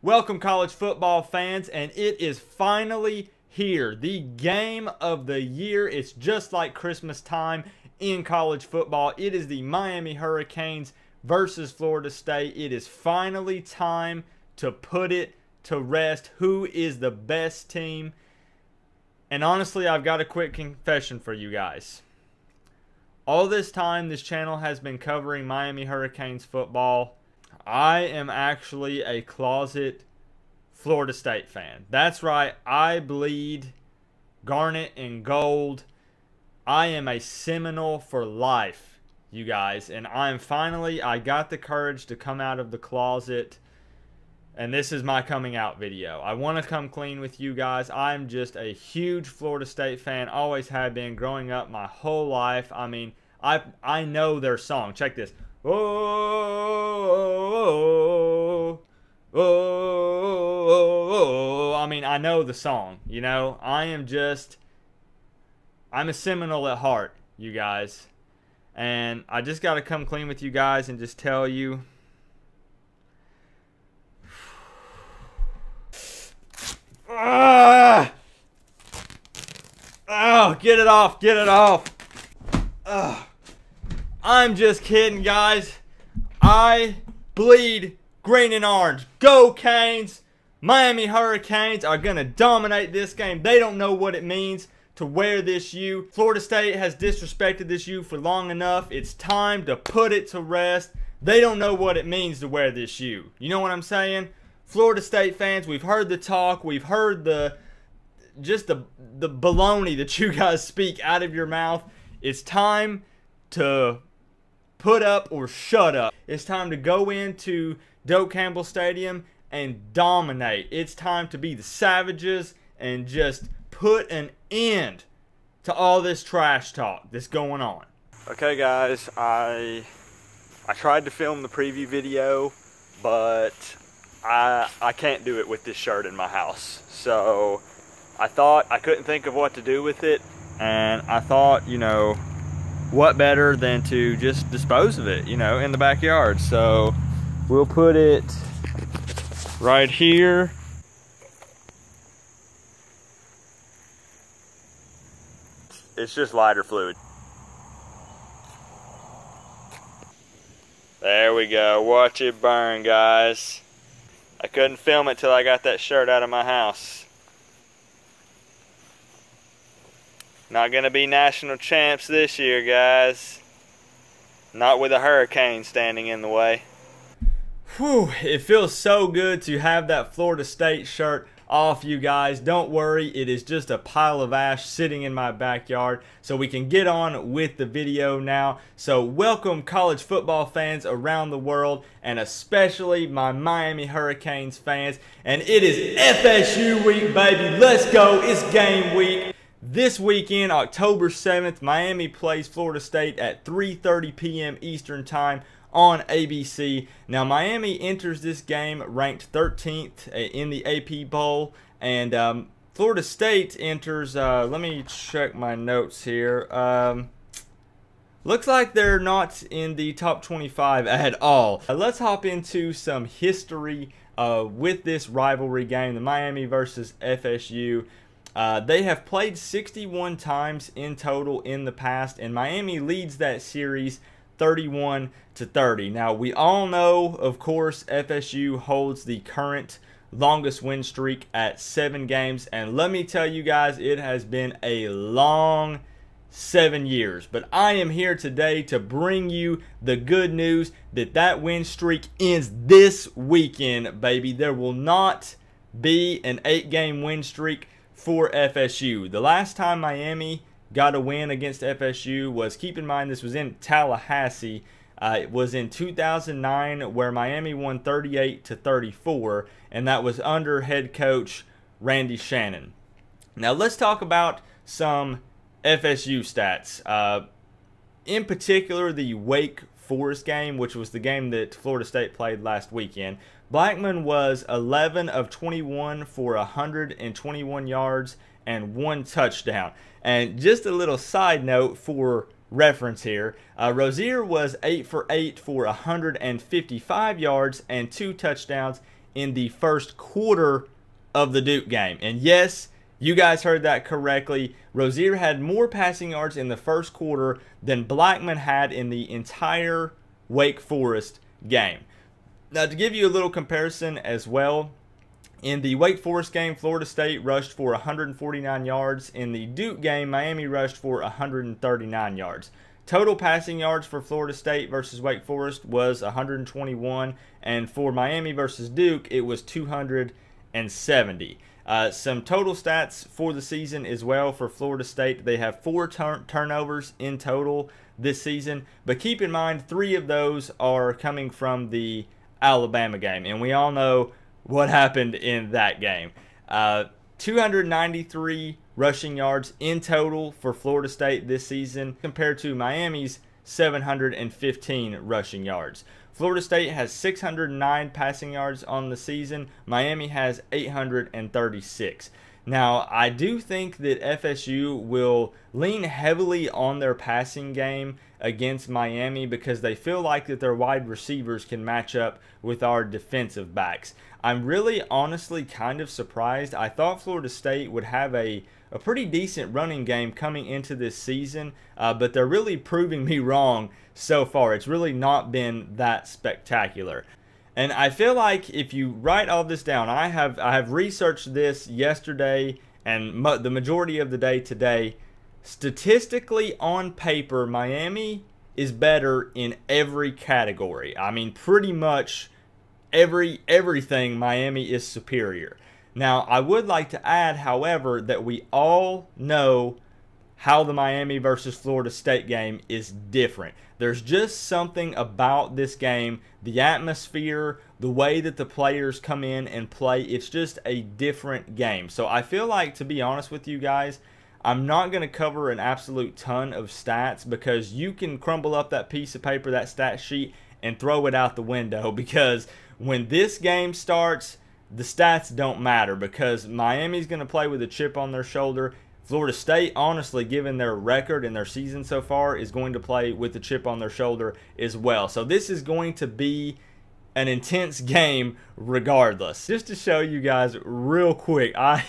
Welcome, college football fans, and it is finally here. The game of the year. It's just like Christmas time in college football. It is the Miami Hurricanes versus Florida State. It is finally time to put it to rest. Who is the best team? And honestly, I've got a quick confession for you guys. All this time, this channel has been covering Miami Hurricanes football. I am actually a closet Florida State fan. That's right. I bleed garnet and gold. I am a Seminole for life, you guys. And I got the courage to come out of the closet. And this is my coming out video. I want to come clean with you guys. I'm just a huge Florida State fan. Always have been growing up my whole life. I mean, I know their song. Check this. Oh, oh, oh, oh, oh. I mean, I know the song, you know. I'm a Seminole at heart, you guys. And I just got to come clean with you guys and just tell you. Oh, get it off, get it off. I'm just kidding, guys. I bleed green and orange. Go Canes! Miami Hurricanes are going to dominate this game. They don't know what it means to wear this U. Florida State has disrespected this U for long enough. It's time to put it to rest. They don't know what it means to wear this U. You know what I'm saying? Florida State fans, we've heard the talk. We've heard the baloney that you guys speak out of your mouth. It's time to put up or shut up. It's time to go into Doak Campbell Stadium and dominate. It's time to be the Savages and just put an end to all this trash talk that's going on. Okay, guys, I tried to film the preview video, but I can't do it with this shirt in my house. So I thought I couldn't think of what to do with it, and I thought, you know, what better than to just dispose of it, you know, in the backyard. So we'll put it right here. It's just lighter fluid. There we go. Watch it burn, guys. I couldn't film it till I got that shirt out of my house. Not going to be national champs this year, guys. Not with a hurricane standing in the way. Whew, it feels so good to have that Florida State shirt off, you guys. Don't worry, it is just a pile of ash sitting in my backyard, so we can get on with the video now. So welcome, college football fans around the world, and especially my Miami Hurricanes fans. And it is FSU week, baby. Let's go. It's game week. This weekend, October 7th, Miami plays Florida State at 3:30 p.m. Eastern Time on ABC. Now, Miami enters this game ranked 13th in the AP Bowl, and Florida State enters, let me check my notes here. Looks like they're not in the top 25 at all. Let's hop into some history with this rivalry game, the Miami versus FSU. They have played 61 times in total in the past, and Miami leads that series 31-30. Now, we all know, of course, FSU holds the current longest win streak at 7 games, and let me tell you guys, it has been a long 7 years. But I am here today to bring you the good news that that win streak ends this weekend, baby. There will not be an 8-game win streak for FSU. The last time Miami got a win against FSU was, keep in mind, this was in Tallahassee. It was in 2009, where Miami won 38-34, and that was under head coach Randy Shannon. Now let's talk about some FSU stats. In particular, the Wake Forest game, which was the game that Florida State played last weekend. Blackman was 11 of 21 for 121 yards and 1 touchdown. And just a little side note for reference here, Rozier was 8 for 8 for 155 yards and 2 touchdowns in the first quarter of the Duke game. And yes, you guys heard that correctly. Rozier had more passing yards in the first quarter than Blackman had in the entire Wake Forest game. Now, to give you a little comparison as well, in the Wake Forest game, Florida State rushed for 149 yards. In the Duke game, Miami rushed for 139 yards. Total passing yards for Florida State versus Wake Forest was 121, and for Miami versus Duke, it was 270. Some total stats for the season as well for Florida State. They have 4 turnovers in total this season, but keep in mind 3 of those are coming from the Alabama game, and we all know what happened in that game. 293 rushing yards in total for Florida State this season compared to Miami's 715 rushing yards. Florida State has 609 passing yards on the season. Miami has 836. Now, I do think that FSU will lean heavily on their passing game against Miami because they feel like that their wide receivers can match up with our defensive backs. I'm really honestly kind of surprised. I thought Florida State would have a pretty decent running game coming into this season, but they're really proving me wrong so far. It's really not been that spectacular. And I feel like if you write all this down, I have researched this yesterday and the majority of the day today. Statistically, on paper, Miami is better in every category. I mean, pretty much everything Miami is superior. Now, I would like to add, however, that we all know how the Miami versus Florida State game is different. There's just something about this game, the atmosphere, the way that the players come in and play. It's just a different game. So I feel like, to be honest with you guys, I'm not going to cover an absolute ton of stats because you can crumble up that piece of paper, that stat sheet, and throw it out the window, because when this game starts, the stats don't matter because Miami's going to play with a chip on their shoulder. Florida State, honestly, given their record and their season so far, is going to play with the chip on their shoulder as well. So this is going to be an intense game regardless. Just to show you guys real quick, I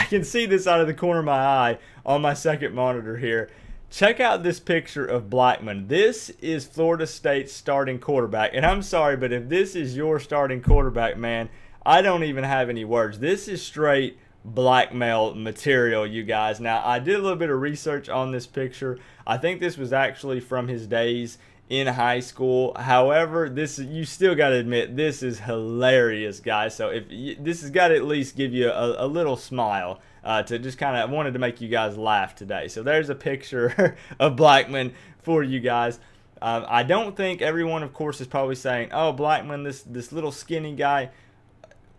can see this out of the corner of my eye on my second monitor here. Check out this picture of Blackman. This is Florida State's starting quarterback. And I'm sorry, but if this is your starting quarterback, man, I don't even have any words. This is straight blackmail material, you guys. Now, I did a little bit of research on this picture. I think this was actually from his days in high school. However, you still got to admit, this is hilarious, guys. So this has got to at least give you a little smile to just kind of, I wanted to make you guys laugh today. So there's a picture of Blackman for you guys. I don't think everyone, of course, is probably saying, oh, Blackman, this little skinny guy.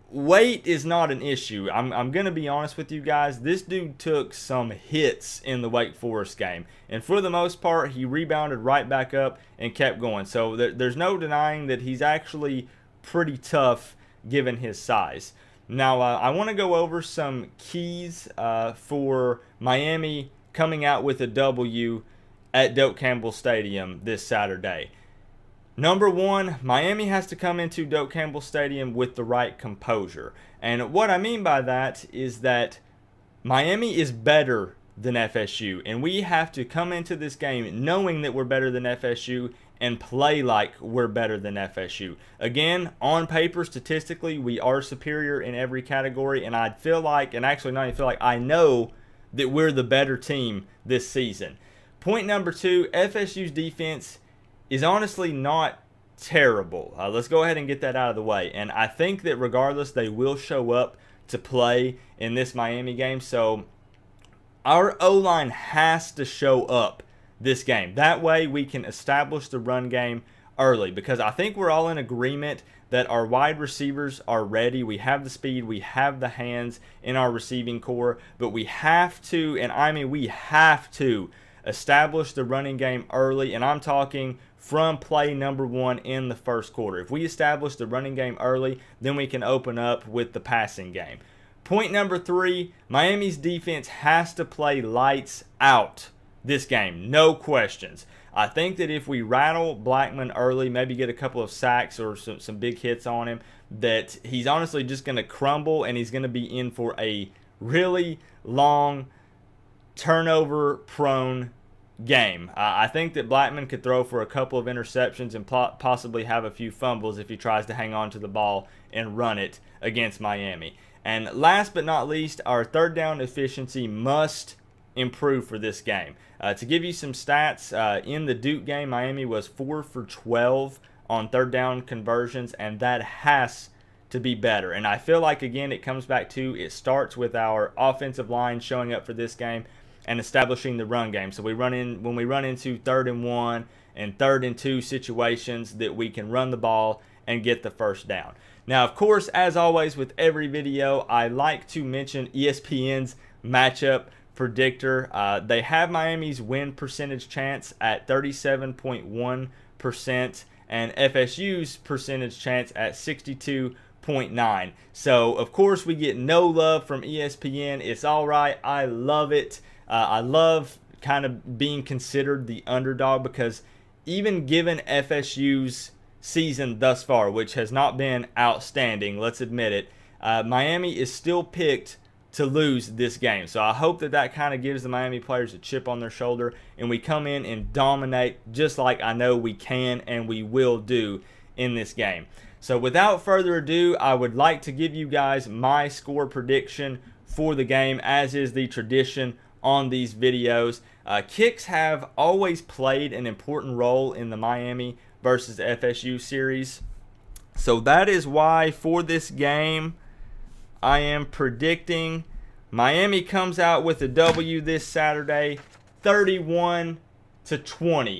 Weight is not an issue. I'm going to be honest with you guys. This dude took some hits in the Wake Forest game. And for the most part, he rebounded right back up and kept going. So there's no denying that he's actually pretty tough given his size. Now, I want to go over some keys for Miami coming out with a W at Doak Campbell Stadium this Saturday. Number one, Miami has to come into Doak Campbell Stadium with the right composure. And what I mean by that is that Miami is better than FSU. And we have to come into this game knowing that we're better than FSU and play like we're better than FSU. Again, on paper, statistically, we are superior in every category. And I feel like, and actually not even feel like, I know that we're the better team this season. Point number two, FSU's defense is honestly not terrible. Let's go ahead and get that out of the way. And I think that regardless, they will show up to play in this Miami game. So our O-line has to show up this game. That way we can establish the run game early, because I think we're all in agreement that our wide receivers are ready. We have the speed, we have the hands in our receiving core, but we have to, and I mean we have to, establish the running game early, and I'm talking from play number one in the first quarter. If we establish the running game early, then we can open up with the passing game. Point number three, Miami's defense has to play lights out this game, no questions. I think that if we rattle Blackman early, maybe get a couple of sacks or some big hits on him, that he's honestly just going to crumble, and he's going to be in for a really long, turnover-prone game. I think that Blackman could throw for a couple of interceptions and possibly have a few fumbles if he tries to hang on to the ball and run it against Miami. And last but not least, our third down efficiency must improve for this game. To give you some stats, in the Duke game, Miami was 4 for 12 on third down conversions, and that has to be better. And I feel like, again, it comes back to, it starts with our offensive line showing up for this game and establishing the run game. So when we run into 3rd and 1 and 3rd and 2 situations, that we can run the ball and get the first down. Now, of course, as always with every video, I like to mention ESPN's matchup predictor. They have Miami's win percentage chance at 37.1% and FSU's percentage chance at 62.9%. So, of course, we get no love from ESPN. It's all right. I love it. I love kind of being considered the underdog, because even given FSU's season thus far, which has not been outstanding, let's admit it, Miami is still picked to lose this game. So I hope that that kind of gives the Miami players a chip on their shoulder, and we come in and dominate just like I know we can and we will do in this game. So without further ado, I would like to give you guys my score prediction for the game, as is the tradition on these videos. Kicks have always played an important role in the Miami versus FSU series. So that is why for this game, I am predicting Miami comes out with a W this Saturday, 31-20.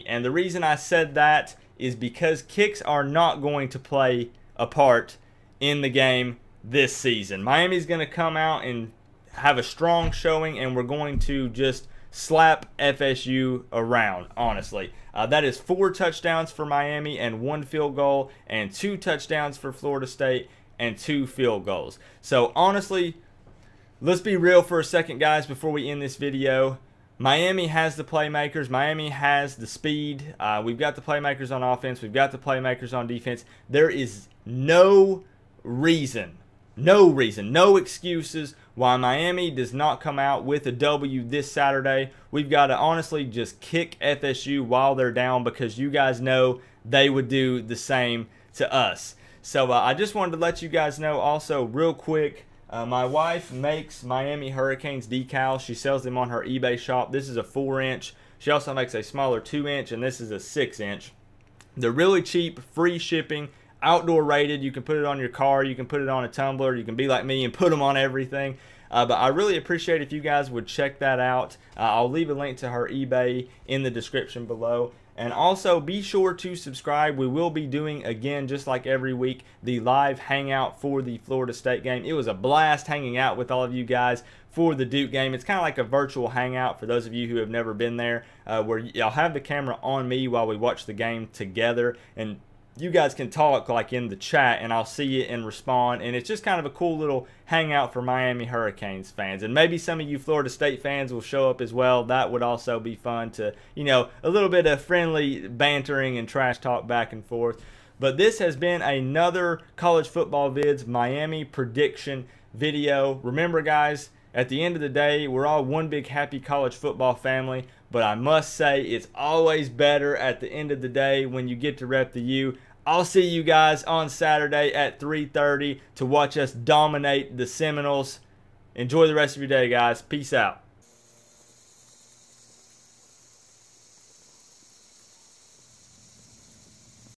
And the reason I said that is because kicks are not going to play a part in the game this season. Miami's going to come out and have a strong showing, and we're going to just slap FSU around, honestly. That is 4 touchdowns for Miami and 1 field goal, and 2 touchdowns for Florida State and 2 field goals. So honestly, let's be real for a second, guys, before we end this video. Miami has the playmakers. Miami has the speed. We've got the playmakers on offense. We've got the playmakers on defense. There is no reason, no excuses why Miami does not come out with a W this Saturday. We've got to honestly just kick FSU while they're down, because you guys know they would do the same to us. So I just wanted to let you guys know also real quick, my wife makes Miami Hurricanes decals. She sells them on her eBay shop. This is a 4-inch. She also makes a smaller 2-inch, and this is a 6-inch. They're really cheap, free shipping, outdoor rated. You can put it on your car. You can put it on a tumbler. You can be like me and put them on everything. But I really appreciate if you guys would check that out. I'll leave a link to her eBay in the description below. And also be sure to subscribe. We will be doing, again, just like every week, the live hangout for the Florida State game. It was a blast hanging out with all of you guys for the Duke game. It's kind of like a virtual hangout for those of you who have never been there, where I'll have the camera on me while we watch the game together, and you guys can talk like in the chat, and I'll see it and respond. And it's just kind of a cool little hangout for Miami Hurricanes fans. And maybe some of you Florida State fans will show up as well. That would also be fun to, you know, a little bit of friendly bantering and trash talk back and forth. But this has been another College Football Vids Miami prediction video. Remember, guys, at the end of the day, we're all one big happy college football family. But I must say, it's always better at the end of the day when you get to rep the U. I'll see you guys on Saturday at 3:30 to watch us dominate the Seminoles. Enjoy the rest of your day, guys. Peace out.